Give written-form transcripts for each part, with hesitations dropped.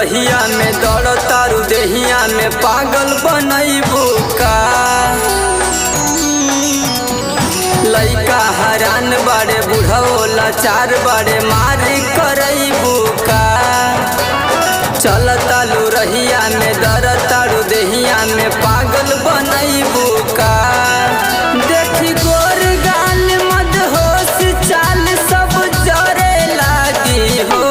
रहिया में दौड़ तारू देहिया में पागल बनैबू का। लइका हरान बाड़े बुढ़ो लाचार बाड़े मारी करैबू का। चल तालू रहिया में दौड़ तारू देहिया में पागल बनैबू का। देखी गोर गाल मदहोश चाल सब जरे लागी हो।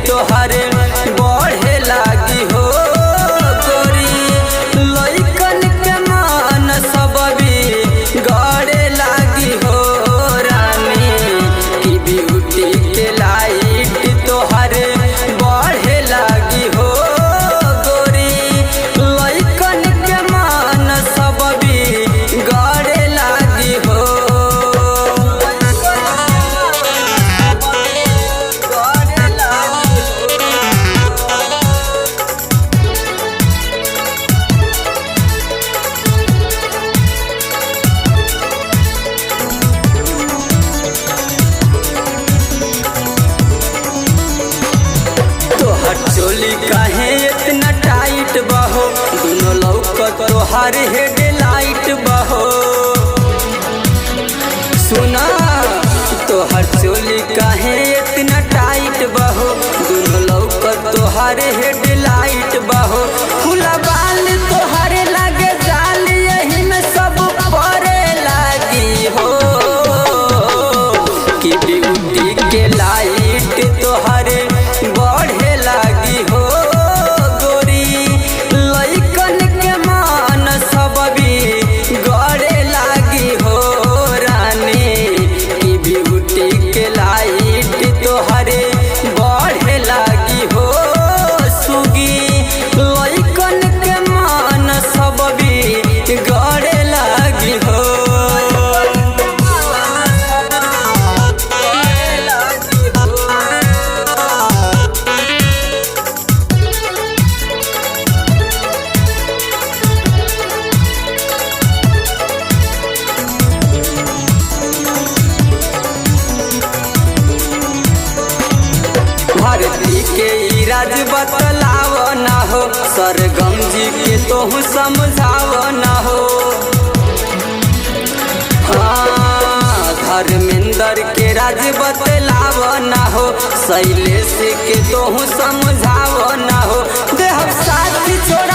तोहरे बढ़े लागी हो गोरी लइकन के मन सब भी गड़े लागी हो रानी की ब्यूटी के लाइट तोहरे बढ़े लागी हो गोरी लइकन के मन सब भी गड़े लागी हो। चोली काहे इतना टाइट बहो दोनों लौकत तोहार हेडलाइट बहो। सुना तोहर चोली काहे इतना टाइट बहो दोनों लौकत तोहार हेडलाइट बहो। खुला बाल तोहारे लागे जाल यही में सब परे लागी हो कि ब्यूटी के लाइट तोहारे बढ़े लागी हो गोरी लइकन के मन सब भी गड़े लागी हो रानी की ब्यूटी के लाइट तोहरे बढ़े लागी हो सुगी लइकन के मन सब भी गड़े लागी हो। भारती के इराज बतलाव ना हो सरगम जी के तोहू समझाव ना हो। हाँ धर्मेंद्र के राज बतलाव ना हो शैलेश के तोहू समझाव ना हो। देह साथी छोड़ा